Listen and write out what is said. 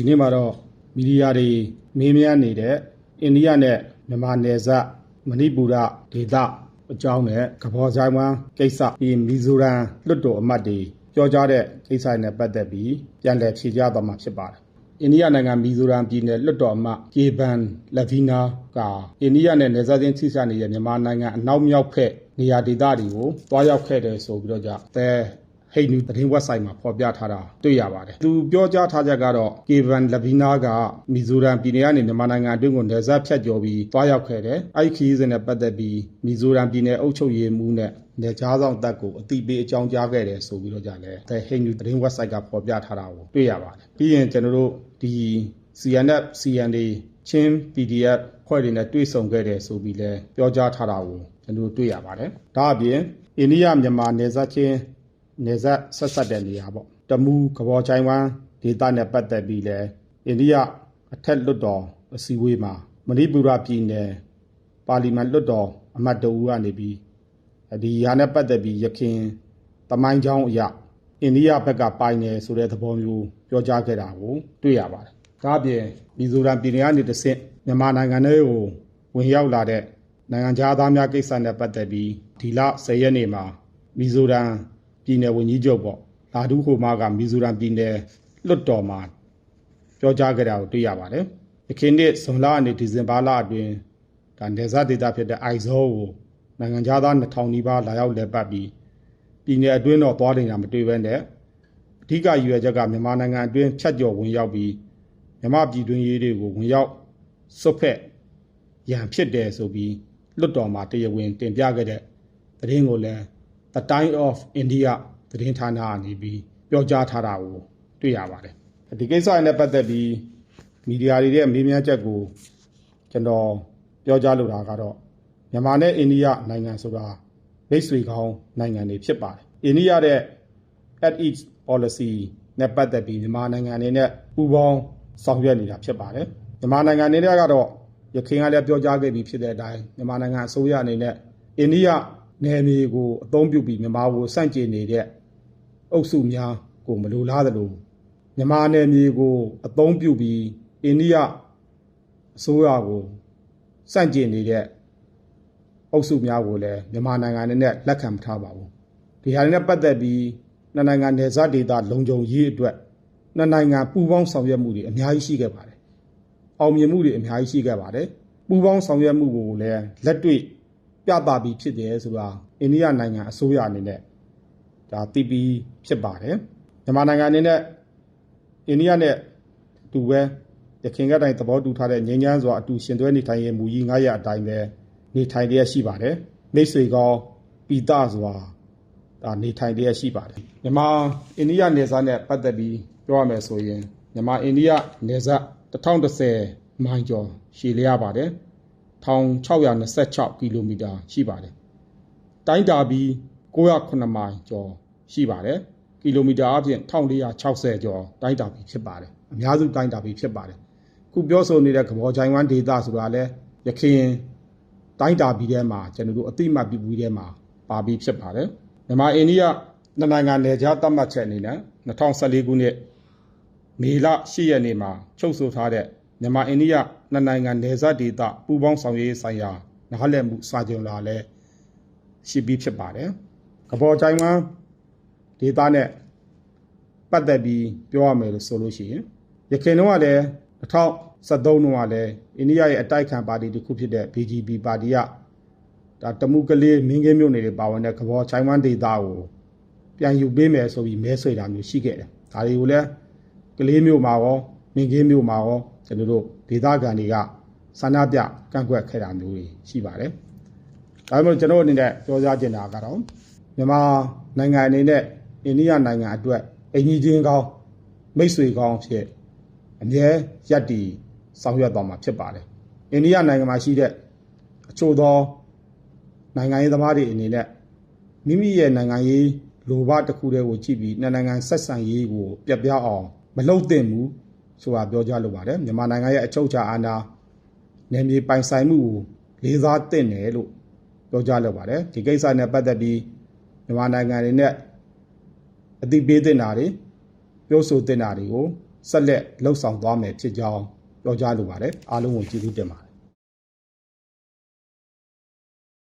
ဒီနေ့မှာတော့မီဒီယာတွေမေးမြန်းနေတဲ့အိန္ဒိယနဲ့မြန်မာနယ်စပ်မဏိပူရဒေသအကြောင်းနဲ့ကဘော်ဆိုင်ဝမ်ကိစ္စပြီးမီဇိုရမ်လွတ်တော်အမတ်တွေပြောကြားတဲ့ကိစ္စနဲ့ပတ်သက်ပြီးပြန်လည်ဖြေကြားသွားမှာဖြစ်ပါတယ်။အိန္ဒိယနိုင်ငံမီဇိုရမ်ပြည်နယ်လွတ်တော်အမတ်ကေဘန်လက်ဗီနာကအိန္ဒိယနဲ့နယ်စပ်ချင်းထိစပ်နေတဲ့မြန်မာနိုင်ငံအနောက်မြောက်ဖက်နေရာဒေသတွေကိုတွားရောက်ခဲ့တယ်ဆိုပြီးတော့ဟိတ်နူသတင်းဝက်ဆိုက်မှာဖော်ပြထားတာတွေ့ရပါတယ်။သူပြောကြားထားချက်ကတော့ကေဗန်လက်ဗီနာကမီဇိုရမ်ပြည်နယ်ကနေမြန်မာနိုင်ငံအတွင်းကိုနယ်စပ်ဖြတ်ကျော်ပြီးတွားရောက်ခဲ့တယ်။အဲ့ဒီခရီးစဉ်နဲ့ပတ်သက်ပြီးမီဇိုရမ်ပြည်နယ်အုပ်ချုပ်ရေးမှူးနဲ့နယ်ခြားစောင့်တပ်ကိုအသိပေးအကြောင်းကြားခဲ့တယ်ဆိုပြီးတော့လည်းဟိတ်နူသတင်းဝက်ဆိုက်ကဖော်ပြထားတာကိုတွေ့ရပါတယ်။ပြီးရင်ကျွန်တော်တို့ဒီ CNF CNA ချင်း PDF ဖွဲ့တွေနဲ့တွေ့ဆုံခဲ့တယ်ဆိုပြီးလည်းပြောကြားထားတာကိုကျွန်တော်တွေ့ရပါတယ်။ဒါအပြင်အိန္ဒိယမြန်မာနယ်စပ်ချင်းနယ်စပ်ဆက်ဆက်တဲ့နေရာပေါ့တမူကဘော်ချိုင်ဝမ်ဒေသနဲ့ပတ်သက်ပြီးလဲအိန္ဒိယအထက်လွတ်တော်အစည်းအဝေးမှာမဏိပူရပြည်နယ်ပါလီမန်လွတ်တော်အမတ်တဦးကနေပြီးဒီရာနဲ့ပတ်သက်ပြီးရခိုင်တမိုင်းချောင်းအရာအိန္ဒိယဘက်ကပိုင်တယ်ဆိုတဲ့သဘောမျိုးပြောကြားခဲ့တာကိုတွေ့ရပါတယ်။ဒါအပြင်မီဇိုရမ်ပြည်နယ်ကနေတဆင့်မြန်မာနိုင်ငံထဲကိုဝင်ရောက်လာတဲ့နိုင်ငံသားများကိစ္စနဲ့ပတ်သက်ပြီးဒီလ10ရက်နေ့မှာမီဇိုရမ်ပြည်နယ်ဝန်ကြီးချုပ်ပေါ့လာဒူးဟိုမာကမီဇိုရမ်ပြည်နယ်လွတ်တော်မှာပြောကြားခဲ့တာကိုတွေ့ရပါတယ်။ယခင်နှစ်ဇွန်လကနေဒီဇင်ဘာလအတွင်းဒါနယ်စပ်ဒေသဖြစ်တဲ့အိုက်ဇောကိုနိုင်ငံသား2000နီးပါးလာရောက်လည်ပတ်ပြီးပြည်နယ်အတွင်းတော့သွားနေတာမတွေ့ဘဲနဲ့အဓိကရည်ရွယ်ချက်ကမြန်မာနိုင်ငံအတွင်းဖြတ်ကျော်ဝင်ရောက်ပြီးမြန်မာပြည်တွင်းရေးတွေကိုဝင်ရောက်စွတ်ဖက်ရန်ဖြစ်တယ်ဆိုပြီးလွတ်တော်မှာတရားဝင်တင်ပြခဲ့တဲ့သတင်းကိုလည်းThe Time of India သတင်းဌာနကနေပြီးပြောကြားထားတာကိုတွေ့ရပါတယ်။ဒီကိစ္စနဲ့ပတ်သက်ပြီးမီဒီယာတွေရဲ့မေးမြန်းချက်ကိုကျွန်တော်ပြောကြားလိုတာကတော့မြန်မာနဲ့အိန္ဒိယနိုင်ငံဆိုတာမိတ်ဆွေကောင်းနိုင်ငံတွေဖြစ်ပါတယ်။အိန္ဒိယရဲ့ at each policy နဲ့ပတ်သက်ပြီးမြန်မာနိုင်ငံအနေနဲ့ပူးပေါင်းဆောင်ရွက်နေတာဖြစ်ပါတယ်။မြန်မာနိုင်ငံအနေနဲ့ကတော့ရခိုင်ကလည်းပြောကြားခဲ့ပြီးဖြစ်တဲ့အတိုင်းမြန်မာနိုင်ငံအစိုးရအနေနဲ့အိန္ဒိယနယ်မြေကိုအသုံးပြုပြီးမြန်မာကိုစန့်ကျင်နေတဲ့အုပ်စုများကိုမလိုလားသလိုမြန်မာနယ်မြေကိုအသုံးပြုပြီးအိန္ဒိယအစိုးရကိုစန့်ကျင်နေတဲ့အုပ်စုများကိုလည်းမြန်မာနိုင်ငံနဲ့လက်ခံမထားပါဘူး။ဒီဟာတွေနဲ့ပတ်သက်ပြီးနှစ်နိုင်ငံနယ်စပ်ဒေသလုံခြုံရေးအတွက်နှစ်နိုင်ငံပူးပေါင်းဆောင်ရွက်မှုတွေအများကြီးရှိခဲ့ပါတယ်။အောင်မြင်မှုတွေအများကြီးရှိခဲ့ပါတယ်။ပူးပေါင်းဆောင်ရွက်မှုကိုလည်းလက်တွေ့ပြသပြီးဖြစ်တယ်ဆိုတာအိန္ဒိယနိုင်ငံအစိုးရအနေနဲ့ဒါသိပြီးဖြစ်ပါတယ်မြန်မာနိုင်ငံအနေနဲ့အိန္ဒိယနဲ့အတူပဲရခိုင်ကတိုင်းသဘောတူထားတဲ့ငြိမ်းချမ်းစွာအတူရှင်တွဲနေထိုင်ရေးမူကြီး9ရပ်အတိုင်းပဲနေထိုင်ရရှိပါတယ်မိတ်ဆွေကောင်းပိသစွာဒါနေထိုင်ရရှိပါတယ်မြန်မာအိန္ဒိယနယ်စပ်နဲ့ပတ်သက်ပြီးပြောရမယ်ဆိုရင်မြန်မာအိန္ဒိယနယ်စပ်1010မိုင်ကျော်ရှည်လျားပါတယ်1626ကီလိုမီတာရှိပါတယ်။တိုင်းတာပြီး909မိုင်ကျော်ရှိပါတယ်။ကီလိုမီတာအပြင်1460ကျော်တိုင်းတာပြီးဖြစ်ပါတယ်။အများစုတိုင်းတာပြီးဖြစ်ပါတယ်။ခုပြောဆိုနေတဲ့ကဘော်ချိုင်ဝမ်ဒေသဆိုတာလဲရခိုင်တိုင်းတာပြီးထဲမှာကျွန်တော်တို့အတိမတ်ပြီးထဲမှာပါပြီးဖြစ်ပါတယ်။မြန်မာအိန္ဒိယနှစ်နိုင်ငံနယ်ခြားသတ်မှတ်ချက်အနေနဲ့2014ခုနှစ်မေလ10ရက်နေ့မှာချုပ်ဆိုထားတဲ့မြန်မာအိန္ဒိယနှစ်နိုင်ငံနယ်စပ်ဒေသပူးပေါင်းဆောင်ရွက်ရေးဆိုင်ရာနားလည်မှုစာချုပ်လာလဲရှိပြီးဖြစ်ပါတယ်။ကဘော်ချိုင်ဝမ်ဒေသနဲ့ပတ်သက်ပြီးပြောရမယ်လို့ဆိုလို့ရှိရင်ရခိုင်တော့ကလည်း2013တုန်းကလည်းအိန္ဒိယရဲ့အတိုက်ခံပါတီတစ်ခုဖြစ်တဲ့ BJP ပါတီကဒါတမူကလေးမင်းကင်းမြို့နယ်တွေပါဝင်တဲ့ကဘော်ချိုင်ဝမ်ဒေသကိုပြန်ယူပေးမယ်ဆိုပြီးမဲဆွေတာမျိုးရှိခဲ့တယ်။ဒါတွေကိုလည်းကလေးမြို့မှာရောမင်းကင်းမြို့မှာရောကျွန်တော်တို့ဒေသခံတွေကဆန္ဒပြကန့်ကွက်ခဲ့တာမျိုးတွေရှိပါတယ်။ဒါပေမဲ့ကျွန်တော်အနေနဲ့ပြောကြားချင်တာကတော့မြန်မာနိုင်ငံအနေနဲ့အိန္ဒိယနိုင်ငံအတွက်အင်ကြီးချင်းကောင်းမိတ်ဆွေကောင်းဖြစ်အမြဲရပ်တည်ဆောင်ရွက်သွားမှာဖြစ်ပါတယ်။အိန္ဒိယနိုင်ငံမှာရှိတဲ့အချို့သောနိုင်ငံရေးသမားတွေအနေနဲ့မိမိရဲ့နိုင်ငံရေးလိုဘတစ်ခုတည်းကိုကြည့်ပြီးနိုင်ငံဆက်ဆံရေးကိုပြပြအောင်မလုပ်သင့်ဘူးဆိုတာပြောကြားလိုပါတယ်မြန်မာနိုင်ငံရဲ့အချုပ်အခြာအာဏာနယ်မြေပိုင်ဆိုင်မှုကိုလေးစားသင့်တယ်လို့ပြောကြားလိုပါတယ်ဒီကိစ္စနဲ့ပတ်သက်ပြီးမြန်မာနိုင်ငံတွေနဲ့အသိပေးသင့်တာတွေပြောဆိုသင့်တာတွေကို ဆက်လက်လှုပ်ဆောင်သွားမယ်ဖြစ်ကြောင်းပြောကြားလိုပါတယ်အားလုံးကိုကျေးဇူးတင်ပါတယ်